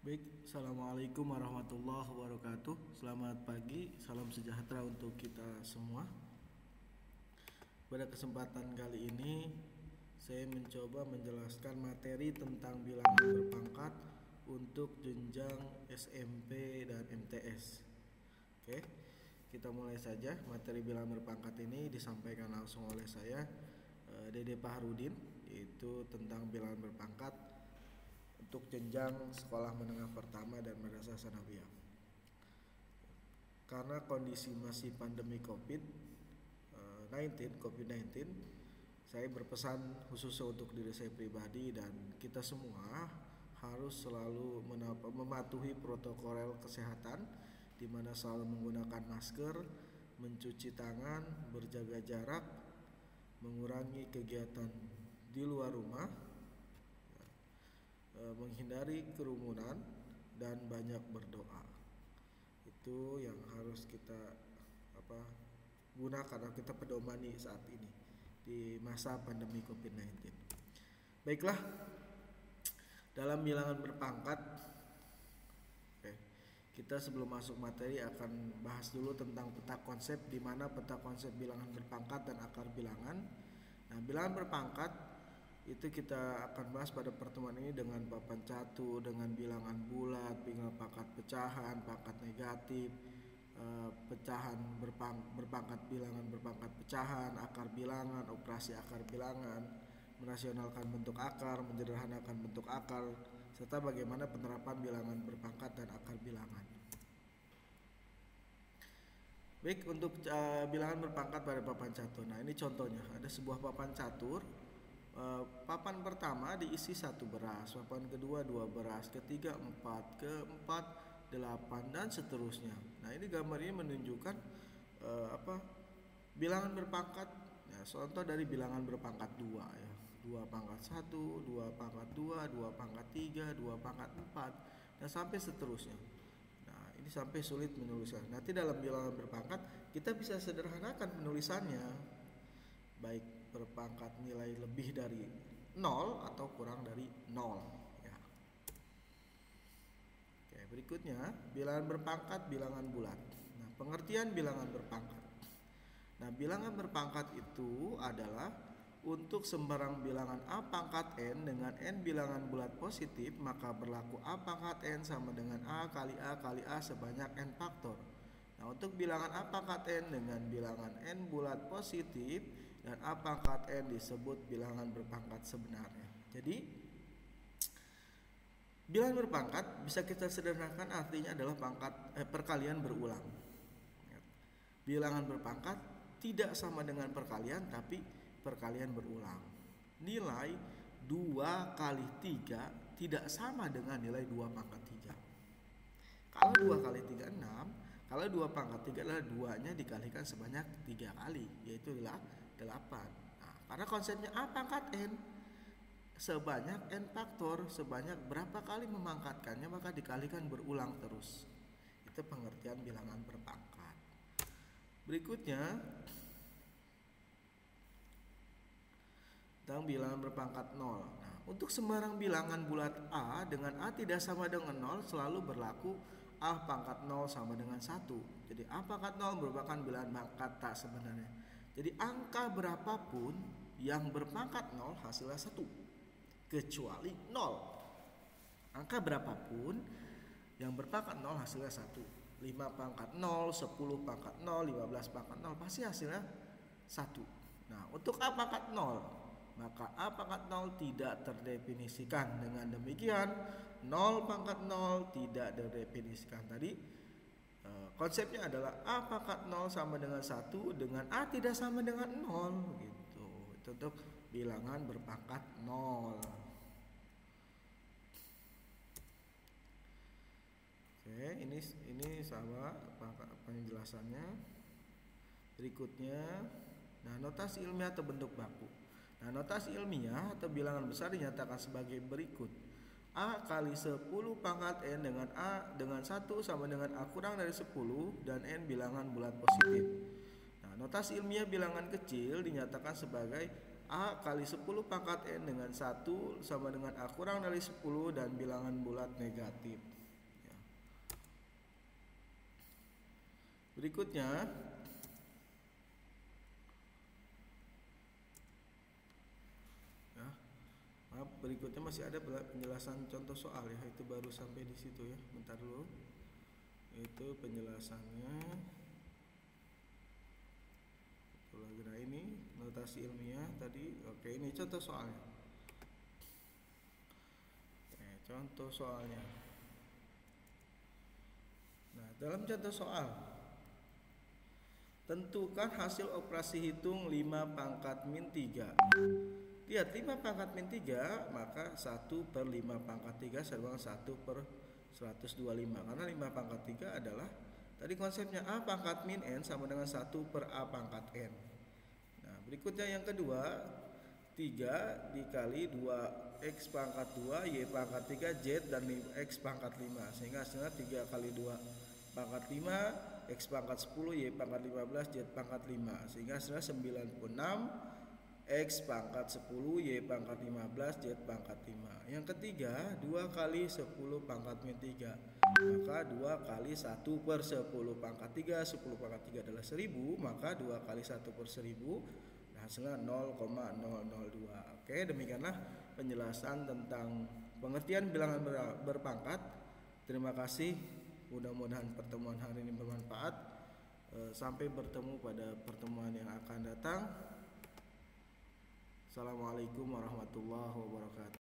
Baik, Assalamualaikum warahmatullahi wabarakatuh. Selamat pagi, salam sejahtera untuk kita semua. Pada kesempatan kali ini, saya mencoba menjelaskan materi tentang bilangan berpangkat untuk jenjang SMP dan MTS. Oke, kita mulai saja. Materi bilangan berpangkat ini disampaikan langsung oleh saya, Dede Paharudin, yaitu tentang bilangan berpangkat untuk jenjang sekolah menengah pertama dan madrasah sanawiyah. Karena kondisi masih pandemi COVID-19, saya berpesan khususnya untuk diri saya pribadi dan kita semua harus selalu mematuhi protokol kesehatan, di mana selalu menggunakan masker, mencuci tangan, berjaga jarak, mengurangi kegiatan di luar rumah, menghindari kerumunan, dan banyak berdoa. Itu yang harus kita gunakan atau kita pedomani saat ini di masa pandemi COVID-19. Baiklah, dalam bilangan berpangkat, kita sebelum masuk materi akan bahas dulu tentang peta konsep, di mana peta konsep bilangan berpangkat dan akar bilangan. Nah, bilangan berpangkat itu kita akan bahas pada pertemuan ini dengan papan catur, dengan bilangan bulat, bilangan pangkat pecahan, pangkat negatif, pecahan berpangkat, bilangan berpangkat pecahan, akar bilangan, operasi akar bilangan, merasionalkan bentuk akar, menyederhanakan bentuk akar, serta bagaimana penerapan bilangan berpangkat dan akar bilangan. Baik, untuk bilangan berpangkat pada papan catur. Nah, ini contohnya, ada sebuah papan catur. Papan pertama diisi 1 beras, papan kedua 2 beras, ketiga 4, keempat 8, dan seterusnya. Nah, ini gambar ini menunjukkan bilangan berpangkat. Ya, contoh dari bilangan berpangkat 2 ya. 2 pangkat 1, 2 pangkat 2, 2 pangkat 3, 2 pangkat 4, dan sampai seterusnya. Nah, ini sampai sulit menuliskan. Nanti dalam bilangan berpangkat kita bisa sederhanakan penulisannya, baik berpangkat nilai lebih dari 0 atau kurang dari 0 ya. Oke, berikutnya bilangan berpangkat, bilangan bulat. Nah, pengertian bilangan berpangkat. Nah, bilangan berpangkat itu adalah untuk sembarang bilangan a pangkat n dengan n bilangan bulat positif, maka berlaku a pangkat n sama dengan a kali a sebanyak n faktor. Nah, untuk bilangan a pangkat n dengan bilangan n bulat positif dan a pangkat n disebut bilangan berpangkat sebenarnya. Jadi bilangan berpangkat bisa kita sederhanakan, artinya adalah perkalian berulang. Bilangan berpangkat tidak sama dengan perkalian, tapi perkalian berulang. Nilai 2 kali 3 tidak sama dengan nilai 2 pangkat 3. Kalau 2 kali 3 6, kalau 2 pangkat 3 adalah 2-nya dikalikan sebanyak 3 kali, yaitu 8. Nah, karena konsepnya a pangkat n sebanyak n faktor, sebanyak berapa kali memangkatkannya maka dikalikan berulang terus. Itu pengertian bilangan berpangkat. Berikutnya tentang bilangan berpangkat 0. Nah, untuk sembarang bilangan bulat a dengan a tidak sama dengan 0 selalu berlaku a pangkat 0 sama dengan 1. Jadi a pangkat 0 merupakan bilangan pangkat tak sebenarnya. Jadi angka berapapun yang berpangkat 0 hasilnya 1, kecuali 0. Angka berapapun yang berpangkat 0 hasilnya 1. 5 pangkat 0, 10 pangkat 0, 15 pangkat 0 pasti hasilnya 1. Nah, untuk a pangkat 0, maka a pangkat 0 tidak terdefinisikan. Dengan demikian 0 pangkat 0 tidak terdefinisikan. Tadi konsepnya adalah a pangkat 0 sama dengan 1 dengan a tidak sama dengan 0 gitu. Itu untuk bilangan berpangkat 0. Oke, ini sama penjelasannya. Berikutnya, nah, notasi ilmiah atau bentuk baku. Nah, notasi ilmiah atau bilangan besar dinyatakan sebagai berikut. A kali 10 pangkat n dengan a dengan 1 sama dengan a kurang dari 10 dan n bilangan bulat positif. Nah, notasi ilmiah bilangan kecil dinyatakan sebagai A kali 10 pangkat N dengan 1 sama dengan A kurang dari 10 dan bilangan bulat negatif. Ya. Berikutnya ya, maaf, berikutnya masih ada penjelasan contoh soal ya, itu baru sampai di situ ya. Bentar dulu. Itu penjelasannya. Nah ini notasi ilmiah tadi. Oke, ini contoh soalnya. Contoh soalnya. Nah, dalam contoh soal, tentukan hasil operasi hitung 5 pangkat min 3. Lihat 5 pangkat min 3, maka 1 per 5 pangkat 3 sama 1 per 125. Karena 5 pangkat 3 adalah tadi konsepnya A pangkat min N sama dengan 1 per A pangkat N. Nah, berikutnya yang kedua, 3 dikali 2X pangkat 2 Y pangkat 3 Z dan X pangkat 5. Sehingga hasilnya 3 kali 2 pangkat 5 X pangkat 10 Y pangkat 15 Z pangkat 5. Sehingga hasilnya 96 X pangkat 10 Y pangkat 15 Z pangkat 5. Yang ketiga 2 kali 10 pangkat min 3, maka 2 kali 1 per 10 pangkat 3. 10 pangkat 3 adalah 1000, maka 2 kali 1 per 1000, nah hasilnya 0,002. Oke, demikianlah penjelasan tentang pengertian bilangan berpangkat. Terima kasih, mudah-mudahan pertemuan hari ini bermanfaat. Sampai bertemu pada pertemuan yang akan datang. Assalamualaikum warahmatullahi wabarakatuh.